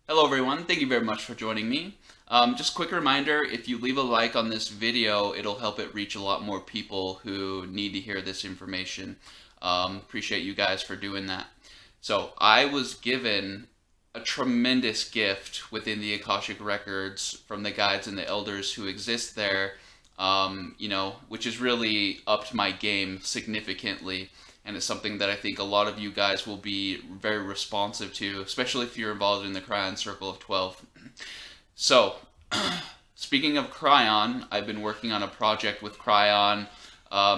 Hello everyone, thank you very much for joining me. Just a quick reminder, if you leave a like on this video, it'll help it reach a lot more people who need to hear this information. Appreciate you guys for doing that. So I was given a tremendous gift within the Akashic Records from the guides and the elders who exist there, which has really upped my game significantly. And it's something that I think a lot of you guys will be very responsive to, especially if you're involved in the Kryon Circle of 12. So, speaking of Kryon, I've been working on a project with Kryon.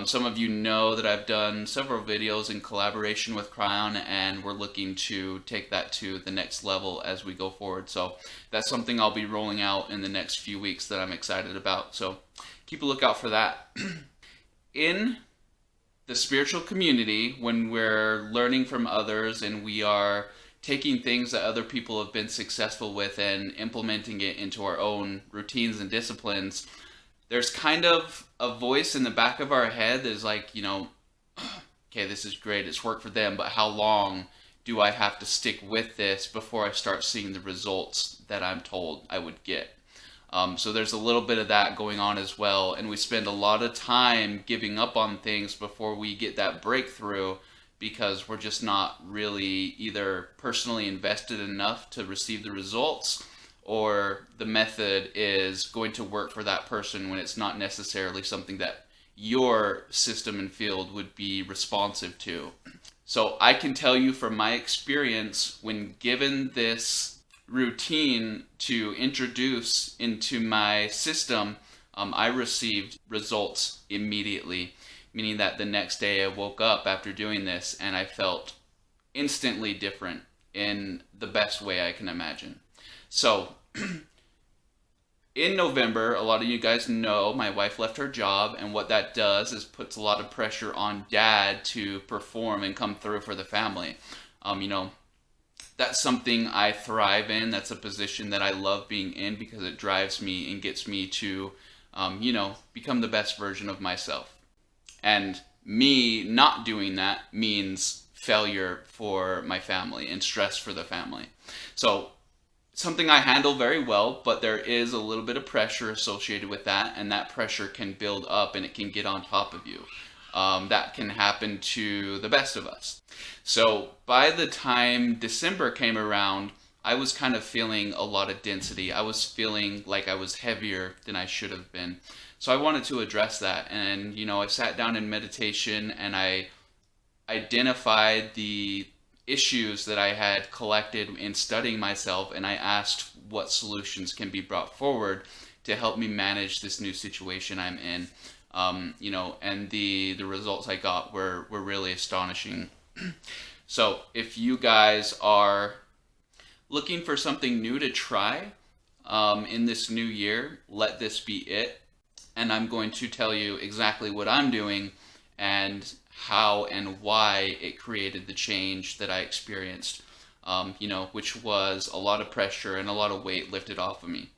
Some of you know that I've done several videos in collaboration with Kryon, and we're looking to take that to the next level as we go forward. So that's something I'll be rolling out in the next few weeks that I'm excited about. So keep a lookout for that. In the spiritual community, when we're learning from others and we are taking things that other people have been successful with and implementing it into our own routines and disciplines, there's kind of a voice in the back of our head that is like, okay, this is great, it's worked for them, but how long do I have to stick with this before I start seeing the results that I'm told I would get? So there's a little bit of that going on as well, and we spend a lot of time giving up on things before we get that breakthrough because we're just not really either personally invested enough to receive the results, or the method is going to work for that person when it's not necessarily something that your system and field would be responsive to. So I can tell you from my experience, when given this routine to introduce into my system, I received results immediately, meaning that the next day I woke up after doing this and I felt instantly different in the best way I can imagine. So in November, a lot of you guys know my wife left her job, and what that does is puts a lot of pressure on dad to perform and come through for the family. That's something I thrive in. That's a position that I love being in because it drives me and gets me to, become the best version of myself. And me not doing that means failure for my family and stress for the family. So something I handle very well, but there is a little bit of pressure associated with that, and that pressure can build up and it can get on top of you. That can happen to the best of us. So by the time December came around, I was kind of feeling a lot of density. I was feeling like I was heavier than I should have been. So I wanted to address that. And, I sat down in meditation and I identified the issues that I had collected in studying myself, and I asked what solutions can be brought forward to help me manage this new situation I'm in. And the results I got were really astonishing. So if you guys are looking for something new to try in this new year, let this be it. And I'm going to tell you exactly what I'm doing and how and why it created the change that I experienced, which was a lot of pressure and a lot of weight lifted off of me.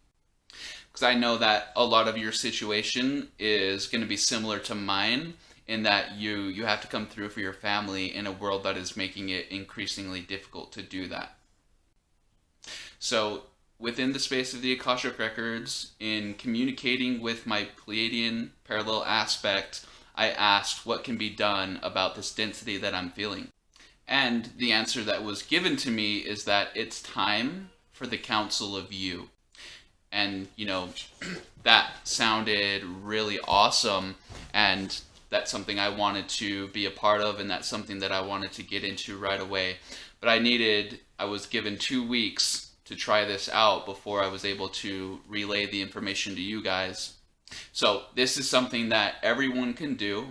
Because I know that a lot of your situation is going to be similar to mine in that you have to come through for your family in a world that is making it increasingly difficult to do that. So within the space of the Akashic Records, in communicating with my Pleiadian parallel aspect, I asked what can be done about this density that I'm feeling. And the answer that was given to me is that it's time for the council of you. And, that sounded really awesome, and that's something I wanted to be a part of, and that's something that I wanted to get into right away. But I was given 2 weeks to try this out before I was able to relay the information to you guys. So this is something that everyone can do,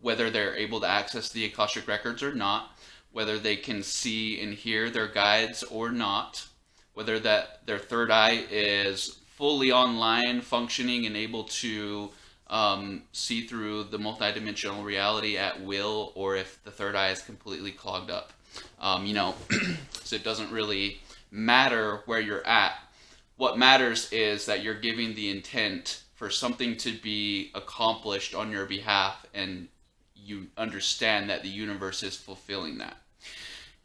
whether they're able to access the Akashic Records or not, whether they can see and hear their guides or not, whether that their third eye is fully online, functioning, and able to see through the multidimensional reality at will, or if the third eye is completely clogged up. So it doesn't really matter where you're at. What matters is that you're giving the intent for something to be accomplished on your behalf, and you understand that the universe is fulfilling that.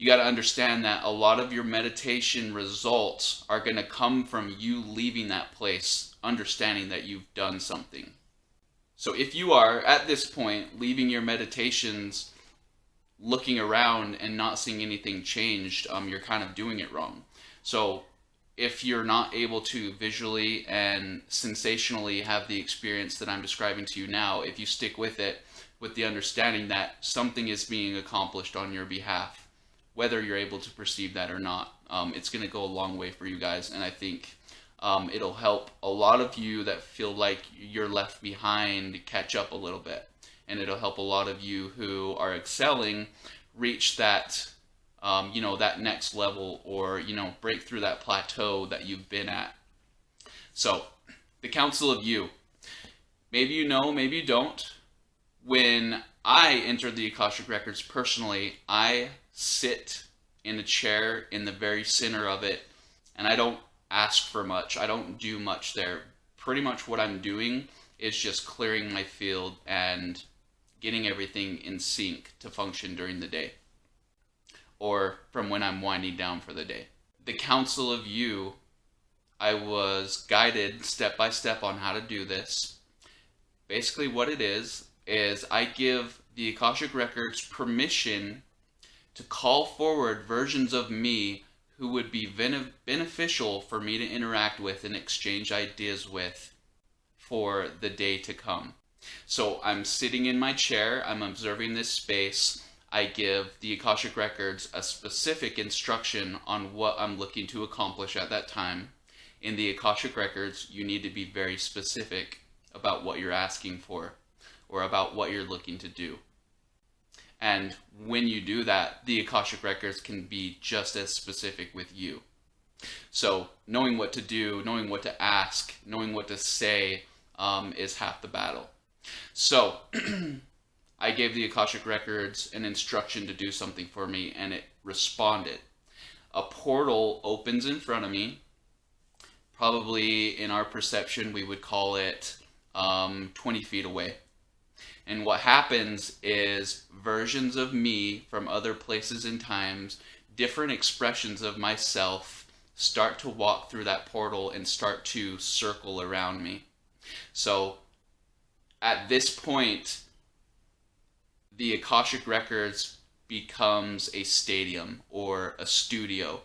you got to understand that a lot of your meditation results are going to come from you leaving that place, understanding that you've done something. So if you are, at this point, leaving your meditations looking around and not seeing anything changed, you're kind of doing it wrong. So if you're not able to visually and sensationally have the experience that I'm describing to you now, if you stick with it, with the understanding that something is being accomplished on your behalf, whether you're able to perceive that or not, it's going to go a long way for you guys. And I think it'll help a lot of you that feel like you're left behind catch up a little bit. And it'll help a lot of you who are excelling reach that, that next level, or, break through that plateau that you've been at. So, the counsel of you. Maybe you know, maybe you don't. When I entered the Akashic Records personally, I sit in a chair in the very center of it, and I don't ask for much. I don't do much there. Pretty much what I'm doing is just clearing my field and getting everything in sync to function during the day, or from when I'm winding down for the day. The counsel of you, I was guided step by step on how to do this. Basically what it is I give the Akashic Records permission to call forward versions of me who would be beneficial for me to interact with and exchange ideas with for the day to come. So I'm sitting in my chair, I'm observing this space, I give the Akashic Records a specific instruction on what I'm looking to accomplish at that time. In the Akashic Records, you need to be very specific about what you're asking for, or about what you're looking to do. And when you do that, the Akashic Records can be just as specific with you. So knowing what to do, knowing what to ask, knowing what to say is half the battle. So I gave the Akashic Records an instruction to do something for me, and it responded. A portal opens in front of me. Probably in our perception, we would call it 20 feet away. And what happens is versions of me from other places and times, different expressions of myself, start to walk through that portal and start to circle around me. So at this point, the Akashic Records becomes a stadium or a studio.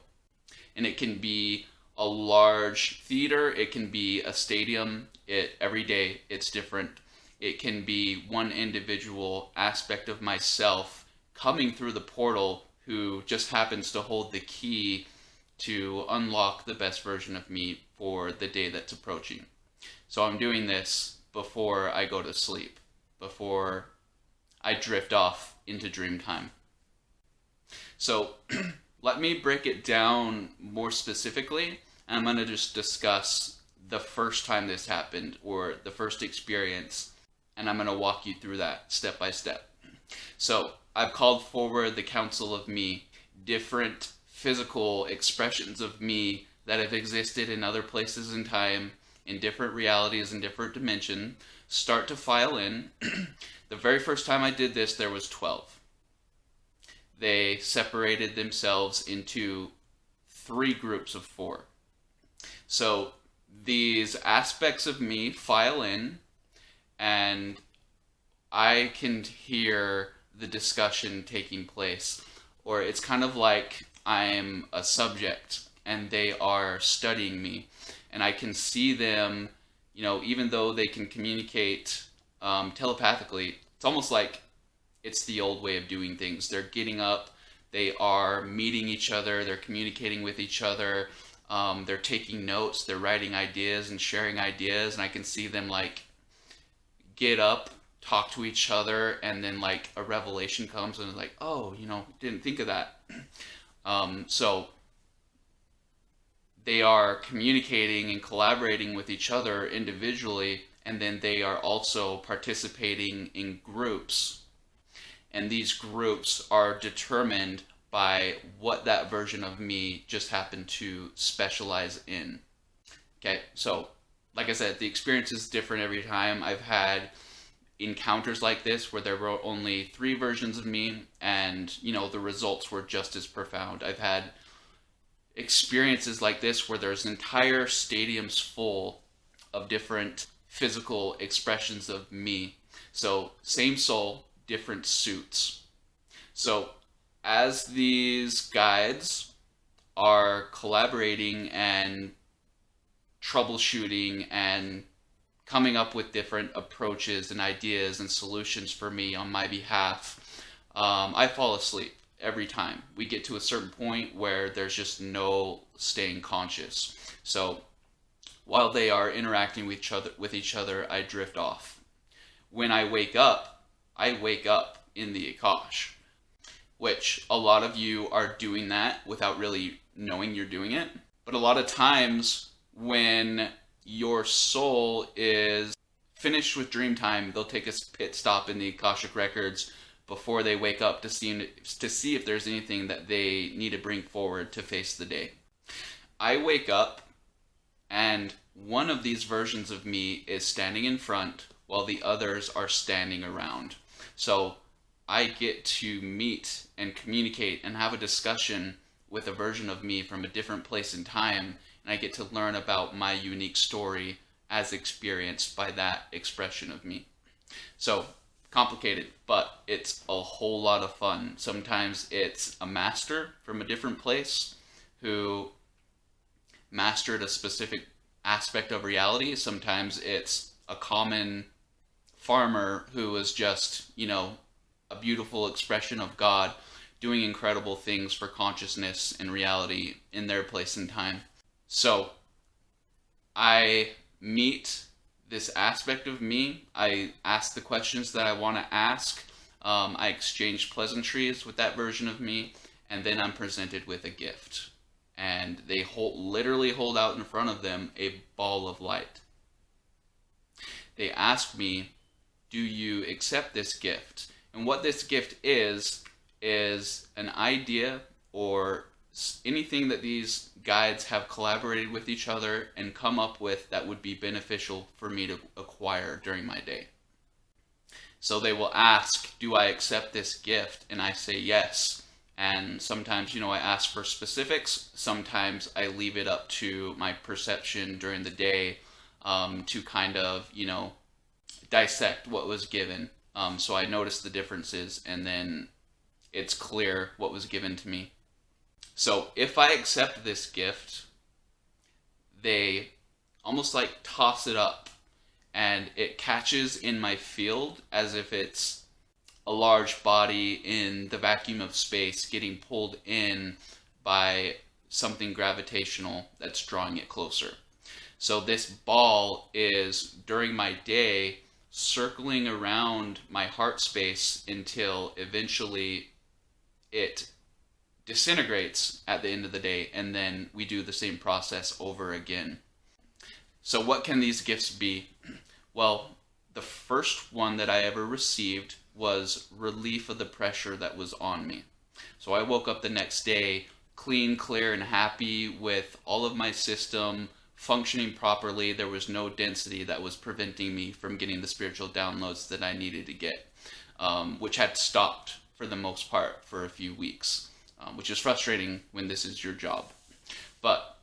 And it can be a large theater, it can be a stadium. Every day it's different. It can be one individual aspect of myself coming through the portal who just happens to hold the key to unlock the best version of me for the day that's approaching. So I'm doing this before I go to sleep, before I drift off into dream time. So let me break it down more specifically. I'm going to just discuss the first time this happened, or the first experience, and I'm going to walk you through that step by step. So I've called forward the counsel of me, different physical expressions of me that have existed in other places in time, in different realities and different dimensions, start to file in. The very first time I did this, there was 12. They separated themselves into 3 groups of 4. So these aspects of me file in, and I can hear the discussion taking place. Or it's kind of like I'm a subject and they are studying me, and I can see them, even though they can communicate telepathically, it's almost like it's the old way of doing things. They're getting up, they are meeting each other, they're communicating with each other, they're taking notes, they're writing ideas and sharing ideas, and I can see them get up, talk to each other, and then a revelation comes and it's like, oh, didn't think of that. So they are communicating and collaborating with each other individually, and then they are also participating in groups. And these groups are determined by what that version of me just happened to specialize in. Okay, so like I said, the experience is different every time. I've had encounters like this where there were only 3 versions of me, and the results were just as profound. I've had experiences like this where there's entire stadiums full of different physical expressions of me. So same soul, different suits. So as these guides are collaborating and troubleshooting and coming up with different approaches and ideas and solutions for me on my behalf, I fall asleep every time. We get to a certain point where there's just no staying conscious. So while they are interacting with each other, I drift off. When I wake up in the Akash, which a lot of you are doing that without really knowing you're doing it. But a lot of times when your soul is finished with dream time, they'll take a pit stop in the Akashic records before they wake up to see if there's anything that they need to bring forward to face the day. I wake up and one of these versions of me is standing in front while the others are standing around. So I get to meet and communicate and have a discussion with a version of me from a different place in time, and I get to learn about my unique story as experienced by that expression of me. So complicated, but it's a whole lot of fun. Sometimes it's a master from a different place who mastered a specific aspect of reality. Sometimes it's a common farmer who was just, a beautiful expression of God doing incredible things for consciousness and reality in their place and time. So I meet this aspect of me. I ask the questions that I want to ask. I exchange pleasantries with that version of me, and then I'm presented with a gift. And they literally hold out in front of them a ball of light. They ask me, do you accept this gift? And what this gift is an idea or anything that these guides have collaborated with each other and come up with that would be beneficial for me to acquire during my day. So they will ask, do I accept this gift? And I say yes. And sometimes, I ask for specifics. Sometimes I leave it up to my perception during the day to kind of, dissect what was given. So I notice the differences, and then it's clear what was given to me. So if I accept this gift, they almost like toss it up, and it catches in my field as if it's a large body in the vacuum of space getting pulled in by something gravitational that's drawing it closer. So this ball is, during my day, circling around my heart space until eventually it disintegrates at the end of the day, and then we do the same process over again. So what can these gifts be? Well, the first one that I ever received was relief of the pressure that was on me. So I woke up the next day clean, clear, and happy with all of my system functioning properly. There was no density that was preventing me from getting the spiritual downloads that I needed to get, which had stopped for the most part for a few weeks, which is frustrating when this is your job. But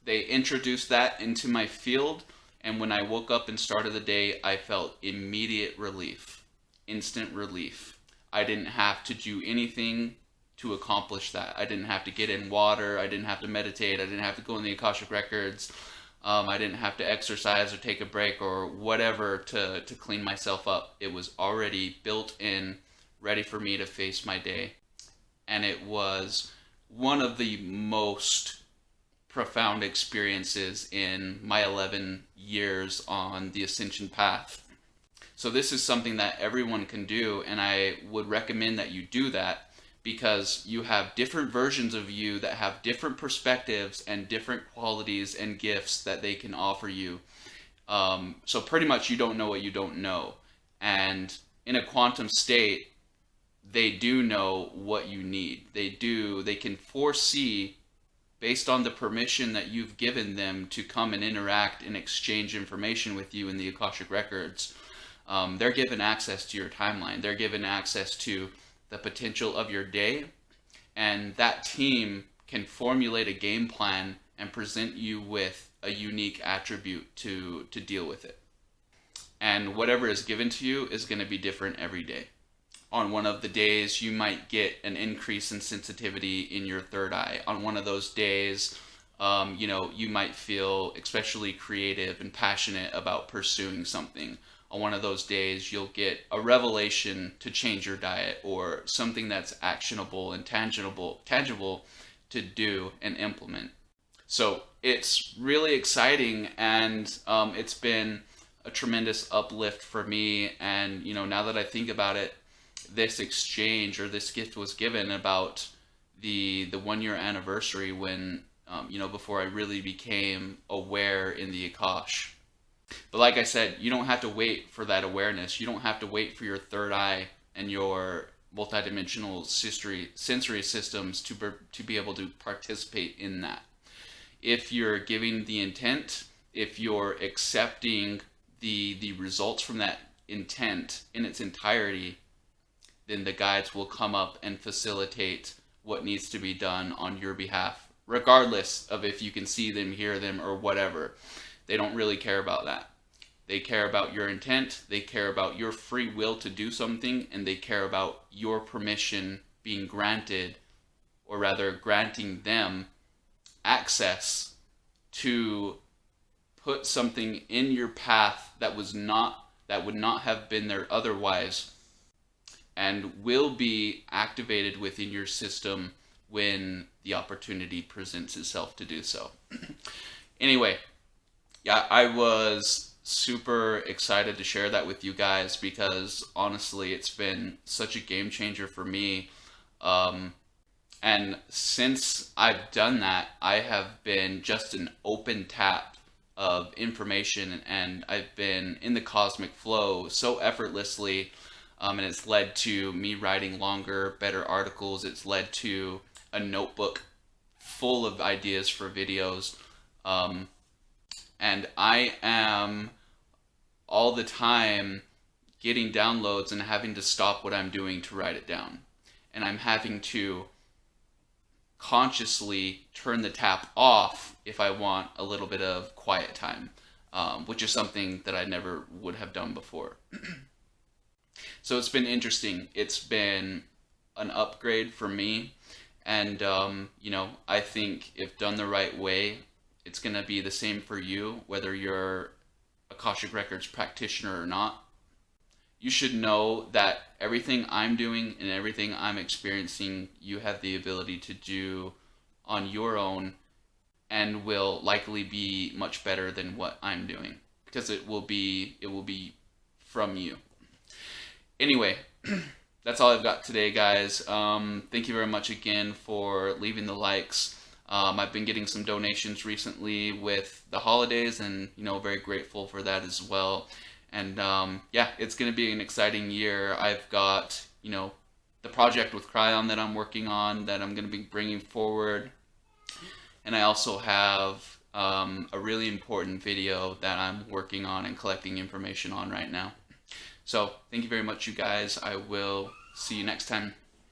they introduced that into my field, and when I woke up and started the day, I felt immediate relief, instant relief. I didn't have to do anything to accomplish that. I didn't have to get in water. I didn't have to meditate. I didn't have to go in the Akashic records. I didn't have to exercise or take a break or whatever to clean myself up. It was already built in, ready for me to face my day. And it was one of the most profound experiences in my 11 years on the ascension path. So this is something that everyone can do, and I would recommend that you do that, because you have different versions of you that have different perspectives and different qualities and gifts that they can offer you. So pretty much you don't know what you don't know. And in a quantum state, they do know what you need. They can foresee, based on the permission that you've given them to come and interact and exchange information with you in the Akashic records, They're given access to your timeline. They're given access to the potential of your day, and that team can formulate a game plan and present you with a unique attribute to deal with it. And whatever is given to you is going to be different every day. On one of the days, you might get an increase in sensitivity in your third eye. On one of those days, you might feel especially creative and passionate about pursuing something. On one of those days, you'll get a revelation to change your diet, or something that's actionable and tangible to do and implement. So it's really exciting, and it's been a tremendous uplift for me. And now that I think about it, this exchange or this gift was given about the 1 year anniversary, when before I really became aware in the Akash. But like I said, you don't have to wait for that awareness. You don't have to wait for your third eye and your multidimensional sensory systems to be able to participate in that. If you're giving the intent, if you're accepting the results from that intent in its entirety, then the guides will come up and facilitate what needs to be done on your behalf, regardless of if you can see them, hear them, or whatever. They don't really care about that. They care about your intent, they care about your free will to do something, and they care about your permission being granted, or rather granting them access to put something in your path that would not have been there otherwise, and will be activated within your system when the opportunity presents itself to do so. Anyway, yeah, I was super excited to share that with you guys, because honestly, it's been such a game changer for me. And since I've done that, I have been just an open tap of information, and I've been in the cosmic flow so effortlessly. And it's led to me writing longer, better articles. It's led to a notebook full of ideas for videos. And I am all the time getting downloads and having to stop what I'm doing to write it down. And I'm having to consciously turn the tap off if I want a little bit of quiet time, which is something that I never would have done before. So it's been interesting. It's been an upgrade for me. And, I think if done the right way, it's going to be the same for you, whether you're Akashic Records practitioner or not. You should know that everything I'm doing and everything I'm experiencing, you have the ability to do on your own, and will likely be much better than what I'm doing, because it will be from you. Anyway, that's all I've got today, guys. Thank you very much again for leaving the likes. I've been getting some donations recently with the holidays, and very grateful for that as well. And yeah, it's going to be an exciting year. I've got the project with Kryon that I'm working on, that I'm going to be bringing forward, and I also have a really important video that I'm working on and collecting information on right now. So thank you very much, you guys. I will see you next time.